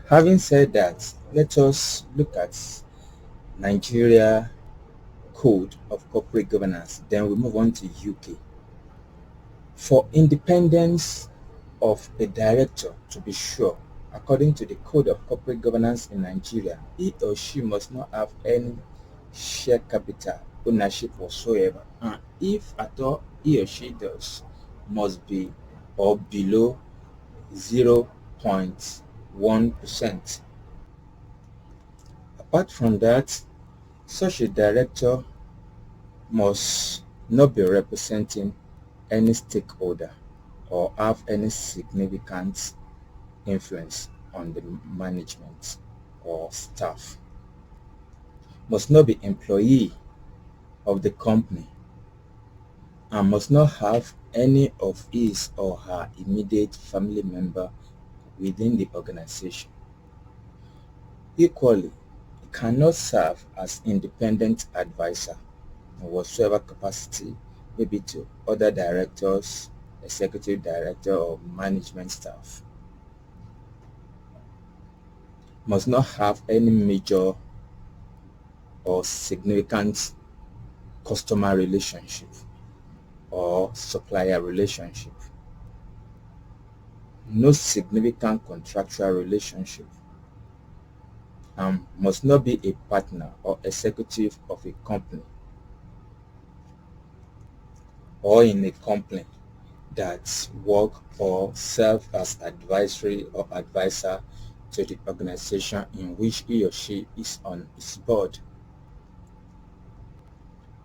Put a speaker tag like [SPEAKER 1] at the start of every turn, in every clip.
[SPEAKER 1] Having said that, let us look at Nigeria Code of Corporate Governance. Then we move on to UK. For independence of a director to be sure, according to the Code of Corporate Governance in Nigeria, he or she must not have any share capital ownership whatsoever, and if at all he or she does, must be or below 0.1%. Apart from that, such a director must not be representing any stakeholder or have any significant influence on the management or staff, must not be employee of the company, and must not have any of his or her immediate family member within the organization. Equally, he cannot serve as independent advisor in whatsoever capacity, maybe to other directors, executive director, or management staff. Must not have any major or significant customer relationship or supplier relationship. No significant contractual relationship, and must not be a partner or executive of a company or in a company that work or serve as advisory or advisor to the organization in which he or she is on its board.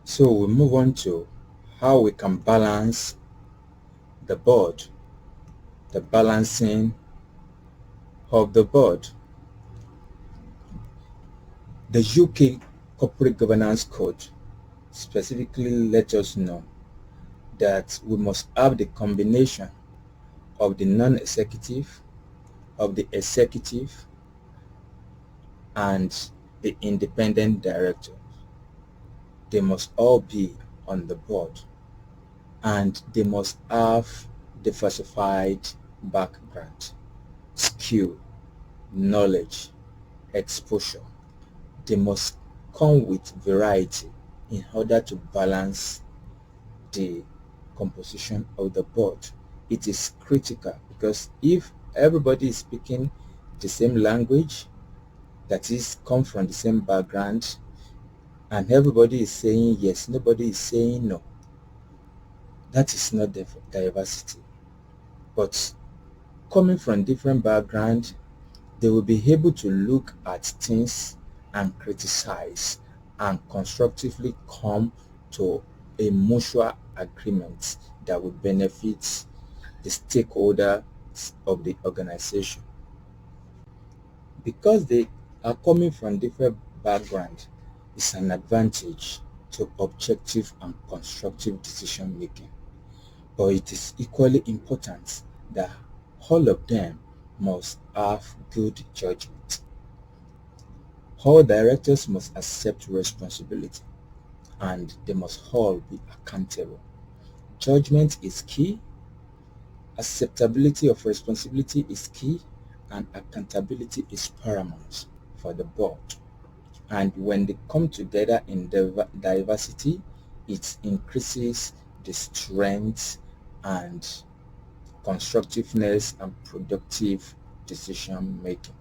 [SPEAKER 1] So we move on to how we can balance the board, the balancing of the board. The UK Corporate Governance Code specifically let us know that we must have the combination of the non-executive, of the executive, and the independent director. They must all be on the board, and they must have diversified background, skill, knowledge, exposure. They must come with variety in order to balance the composition of the board. It is critical because if everybody is speaking the same language, that is, come from the same background, and everybody is saying yes, nobody is saying no, that is not diversity. But coming from different background, they will be able to look at things and criticize and constructively come to a mutual agreement that will benefit the stakeholders of the organization. Because they are coming from different backgrounds, it's an advantage to objective and constructive decision making. But it is equally important that all of them must have good judgment. All directors must accept responsibility, and they must all be accountable. Judgment is key, acceptability of responsibility is key, and accountability is paramount for the board. And when they come together in diversity, it increases the strength and constructiveness and productive decision making.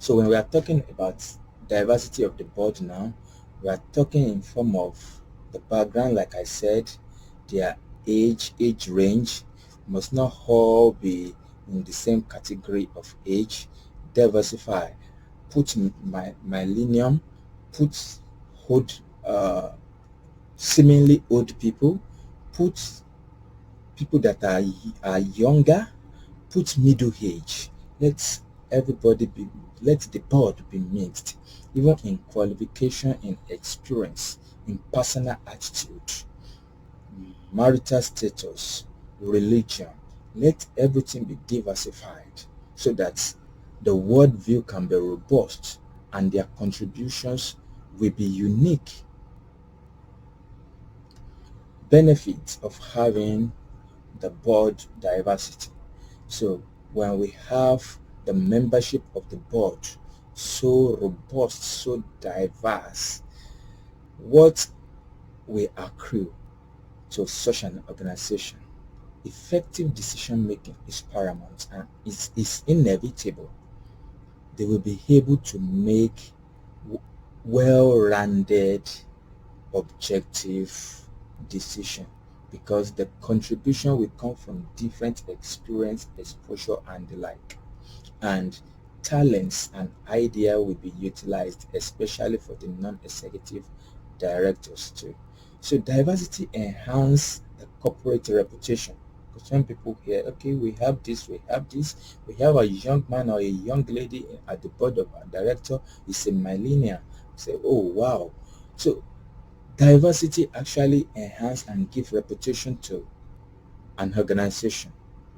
[SPEAKER 1] So when we are talking about diversity of the board now, we are talking in form of the background, like I said, their age range must not all be in the same category of age. Diversify, put millennium, put old, seemingly old people, put people that are younger, put middle age. Let everybody be, let the board be mixed, even in qualification, in experience, in personal attitude, marital status, religion. Let everything be diversified so that the world view can be robust and their contributions will be unique. Benefits of having the board diversity. So when we have the membership of the board so robust, so diverse, what will accrue to such an organization? Effective decision making is paramount and is inevitable. They will be able to make well-rounded, objective decision because the contribution will come from different experience, exposure, and the like. And talents and idea will be utilized, especially for the non-executive directors too. So diversity enhance the corporate reputation. Because when people hear, okay, we have this, we have a young man or a young lady at the board of our director, is a millennial. Say, oh wow. So diversity actually enhance and give reputation to an organization,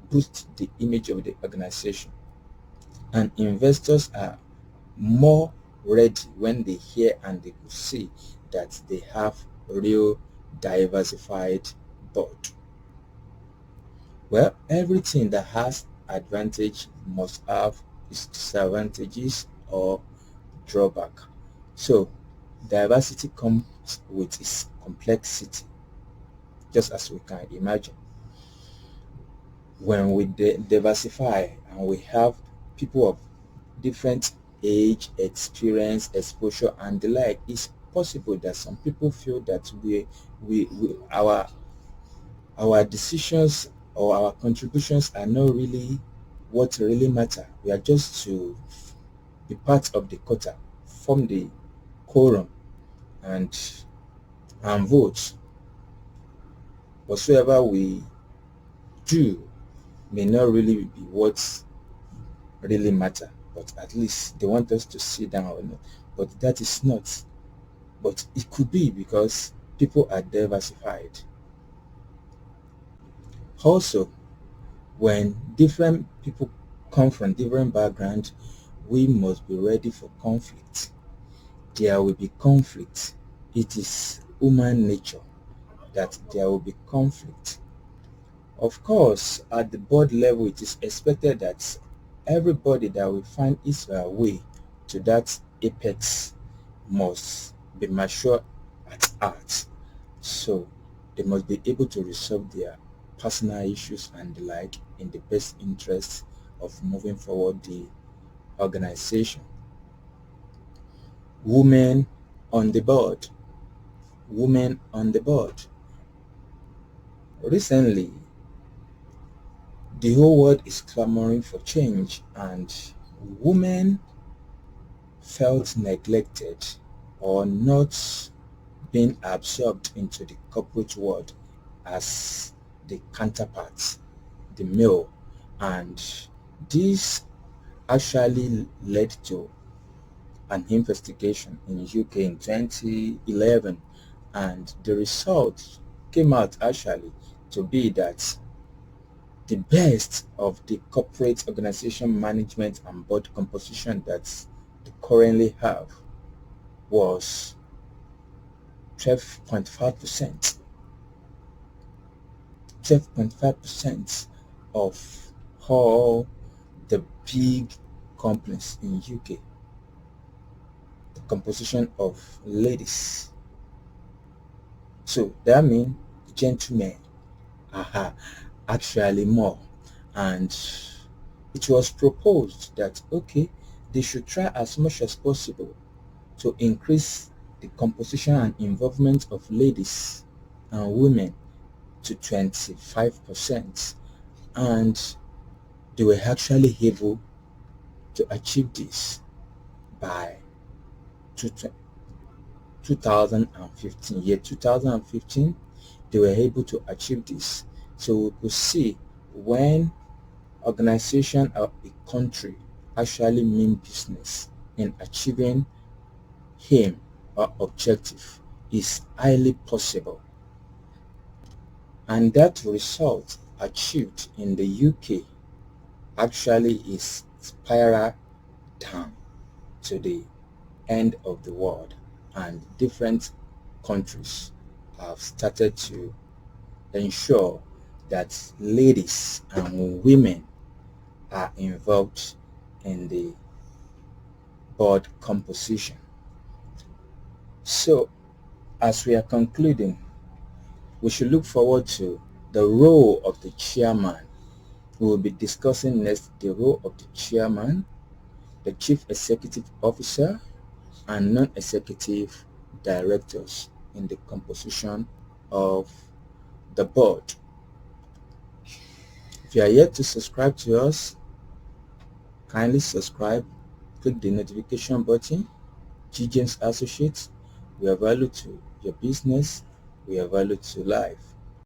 [SPEAKER 1] boost the image of the organization. And investors are more ready when they hear and they could see that they have real diversified board. Well, everything that has advantage must have its disadvantages or drawback. So diversity comes with its complexity, just as we can imagine. When we diversify and we have people of different age, experience, exposure, and the like, it's possible that some people feel that our decisions or our contributions are not really what really matter. We are just to be part of the quota, form the quorum, and vote. Whatsoever we do may not really be what really matter, but at least they want us to sit down on it. But that is not. But it could be because people are diversified. Also, when different people come from different backgrounds, we must be ready for conflict. There will be conflict. It is human nature that there will be conflict. Of course, at the board level, it is expected that everybody that will find its way to that apex must be mature at heart. So they must be able to resolve their personal issues and the like in the best interest of moving forward the organization. Women on the board. Women on the board. Recently, the whole world is clamoring for change, and women felt neglected or not being absorbed into the corporate world as the counterparts, the male. And this actually led to an investigation in UK in 2011, and the result came out actually to be that the best of the corporate organization management and board composition that they currently have was 12.5%. 12.5% of all the big companies in UK, the composition of ladies. So that means gentlemen are actually more. And it was proposed that, okay, they should try as much as possible to increase the composition and involvement of ladies and women to 25%, and they were actually able to achieve this by 2015. Year 2015, they were able to achieve this. So we could see when organization or a country actually mean business in achieving aim or objective is highly possible. And that result achieved in the UK actually is spiral down to the end of the world, and different countries have started to ensure that ladies and women are involved in the board composition. So, as we are concluding, we should look forward to the role of the chairman. We will be discussing next the role of the chairman, the chief executive officer, and non-executive directors in the composition of the board. If you are yet to subscribe to us, kindly subscribe, click the notification button. James Associates, we are value to your business, we are value to life.